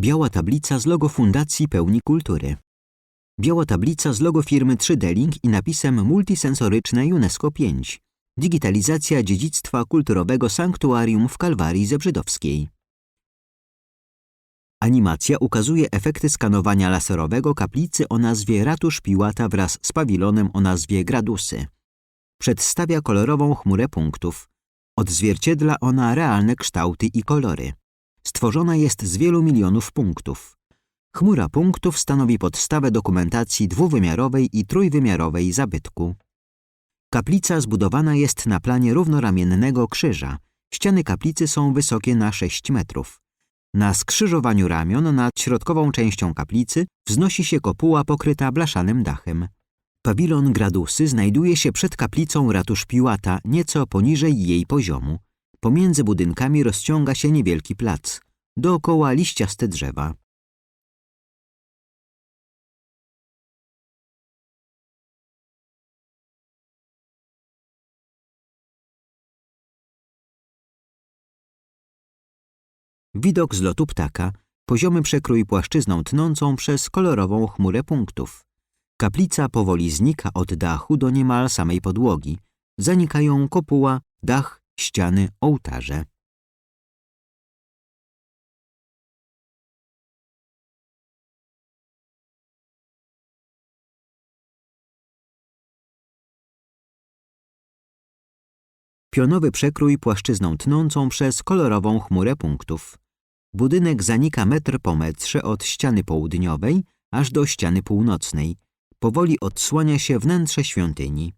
Biała tablica z logo Fundacji Pełni Kultury. Biała tablica z logo firmy 3D Link i napisem multisensoryczne UNESCO 5. Digitalizacja dziedzictwa kulturowego sanktuarium w Kalwarii Zebrzydowskiej. Animacja ukazuje efekty skanowania laserowego kaplicy o nazwie Ratusz Piłata wraz z pawilonem o nazwie Gradusy. Przedstawia kolorową chmurę punktów. Odzwierciedla ona realne kształty i kolory. Stworzona jest z wielu milionów punktów. Chmura punktów stanowi podstawę dokumentacji dwuwymiarowej i trójwymiarowej zabytku. Kaplica zbudowana jest na planie równoramiennego krzyża. Ściany kaplicy są wysokie na 6 metrów. Na skrzyżowaniu ramion nad środkową częścią kaplicy wznosi się kopuła pokryta blaszanym dachem. Pawilon Gradusy znajduje się przed kaplicą Ratusz Piłata, nieco poniżej jej poziomu. Pomiędzy budynkami rozciąga się niewielki plac. Dookoła liściaste drzewa. Widok z lotu ptaka. Poziomy przekrój płaszczyzną tnącą przez kolorową chmurę punktów. Kaplica powoli znika od dachu do niemal samej podłogi. Zanikają kopuła, dach, ściany, ołtarze. Pionowy przekrój płaszczyzną tnącą przez kolorową chmurę punktów. Budynek zanika metr po metrze od ściany południowej aż do ściany północnej. Powoli odsłania się wnętrze świątyni.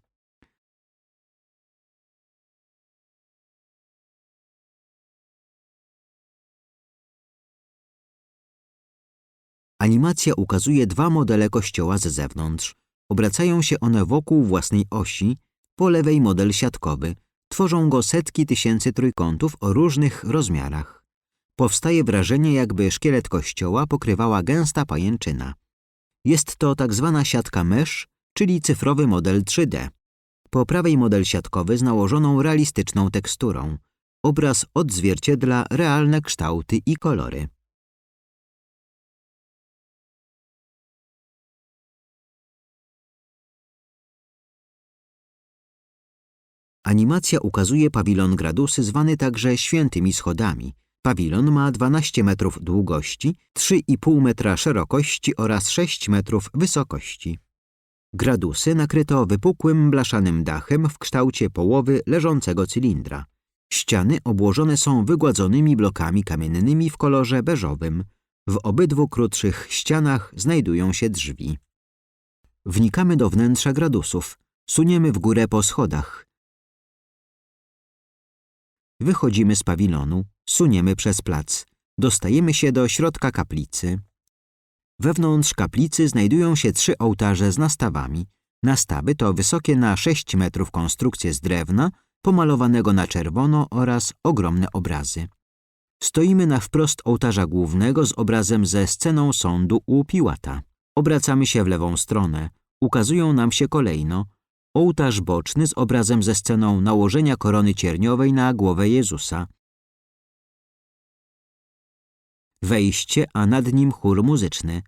Animacja ukazuje dwa modele kościoła z zewnątrz. Obracają się one wokół własnej osi. Po lewej model siatkowy. Tworzą go setki tysięcy trójkątów o różnych rozmiarach. Powstaje wrażenie, jakby szkielet kościoła pokrywała gęsta pajęczyna. Jest to tak zwana siatka mesh, czyli cyfrowy model 3D. Po prawej model siatkowy z nałożoną realistyczną teksturą. Obraz odzwierciedla realne kształty i kolory. Animacja ukazuje pawilon Gradusy zwany także Świętymi Schodami. Pawilon ma 12 metrów długości, 3,5 metra szerokości oraz 6 metrów wysokości. Gradusy nakryto wypukłym blaszanym dachem w kształcie połowy leżącego cylindra. Ściany obłożone są wygładzonymi blokami kamiennymi w kolorze beżowym. W obydwu krótszych ścianach znajdują się drzwi. Wnikamy do wnętrza Gradusów. Suniemy w górę po schodach. Wychodzimy z pawilonu, suniemy przez plac. Dostajemy się do środka kaplicy. Wewnątrz kaplicy znajdują się 3 ołtarze z nastawami. Nastawy to wysokie na 6 metrów konstrukcje z drewna, pomalowanego na czerwono oraz ogromne obrazy. Stoimy na wprost ołtarza głównego z obrazem ze sceną sądu u Piłata. Obracamy się w lewą stronę. Ukazują nam się kolejno ołtarz boczny z obrazem ze sceną nałożenia korony cierniowej na głowę Jezusa. Wejście, a nad nim chór muzyczny.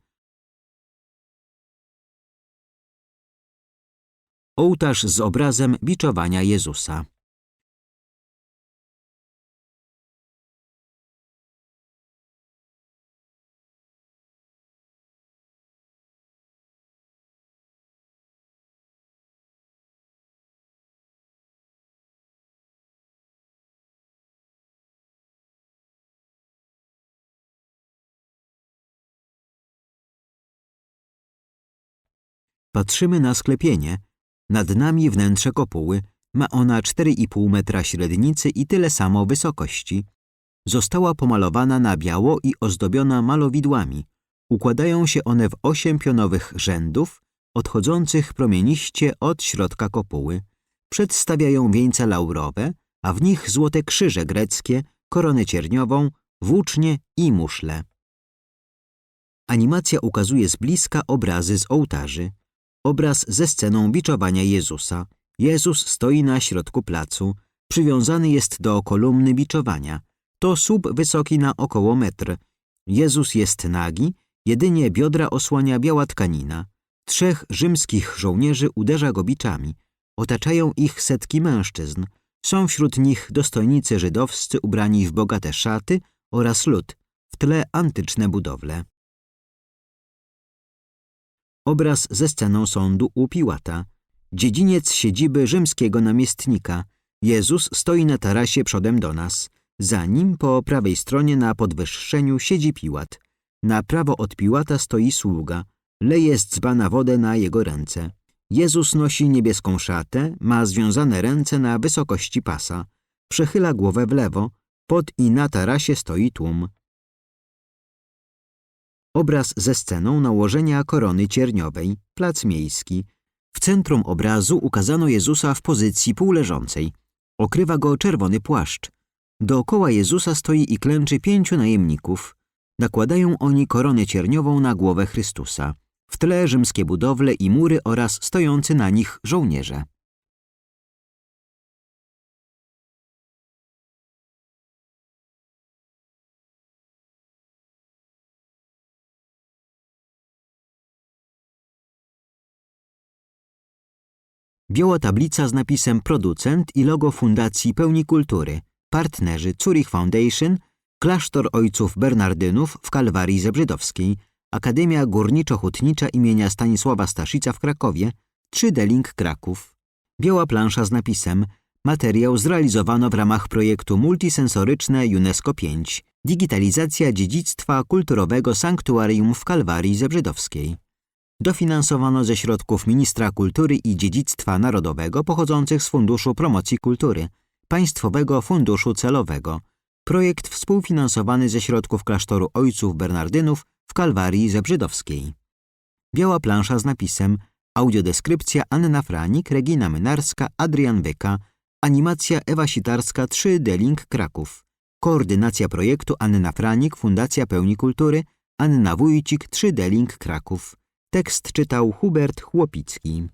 Ołtarz z obrazem biczowania Jezusa. Patrzymy na sklepienie. Nad nami wnętrze kopuły. Ma ona 4,5 metra średnicy i tyle samo wysokości. Została pomalowana na biało i ozdobiona malowidłami. Układają się one w 8 pionowych rzędów, odchodzących promieniście od środka kopuły. Przedstawiają wieńce laurowe, a w nich złote krzyże greckie, koronę cierniową, włócznie i muszle. Animacja ukazuje z bliska obrazy z ołtarzy. Obraz ze sceną biczowania Jezusa. Jezus stoi na środku placu. Przywiązany jest do kolumny biczowania. To słup wysoki na około metr. Jezus jest nagi, jedynie biodra osłania biała tkanina. 3 rzymskich żołnierzy uderza go biczami. Otaczają ich setki mężczyzn. Są wśród nich dostojnicy żydowscy ubrani w bogate szaty oraz lud, w tle antyczne budowle. Obraz ze sceną sądu u Piłata. Dziedziniec siedziby rzymskiego namiestnika. Jezus stoi na tarasie przodem do nas. Za nim po prawej stronie na podwyższeniu siedzi Piłat. Na prawo od Piłata stoi sługa. Leje z dzbana wodę na jego ręce. Jezus nosi niebieską szatę, ma związane ręce na wysokości pasa. Przechyla głowę w lewo. Pod i na tarasie stoi tłum. Obraz ze sceną nałożenia korony cierniowej, plac miejski. W centrum obrazu ukazano Jezusa w pozycji półleżącej. Okrywa go czerwony płaszcz. Dookoła Jezusa stoi i klęczy 5 najemników. Nakładają oni koronę cierniową na głowę Chrystusa. W tle rzymskie budowle i mury oraz stojący na nich żołnierze. Biała tablica z napisem producent i logo Fundacji Pełni Kultury, partnerzy Zurich Foundation, Klasztor Ojców Bernardynów w Kalwarii Zebrzydowskiej, Akademia Górniczo-Hutnicza imienia Stanisława Staszica w Krakowie, 3D Link Kraków. Biała plansza z napisem materiał zrealizowano w ramach projektu multisensoryczne UNESCO 5, digitalizacja dziedzictwa kulturowego sanktuarium w Kalwarii Zebrzydowskiej. Dofinansowano ze środków Ministra Kultury i Dziedzictwa Narodowego pochodzących z Funduszu Promocji Kultury, Państwowego Funduszu Celowego. Projekt współfinansowany ze środków Klasztoru Ojców Bernardynów w Kalwarii Zebrzydowskiej. Biała plansza z napisem audiodeskrypcja Anna Franik, Regina Mynarska, Adrian Wyka, animacja Ewa Sitarska 3D Link Kraków. Koordynacja projektu Anna Franik, Fundacja Pełni Kultury, Anna Wójcik 3D Link Kraków. Tekst czytał Hubert Chłopicki.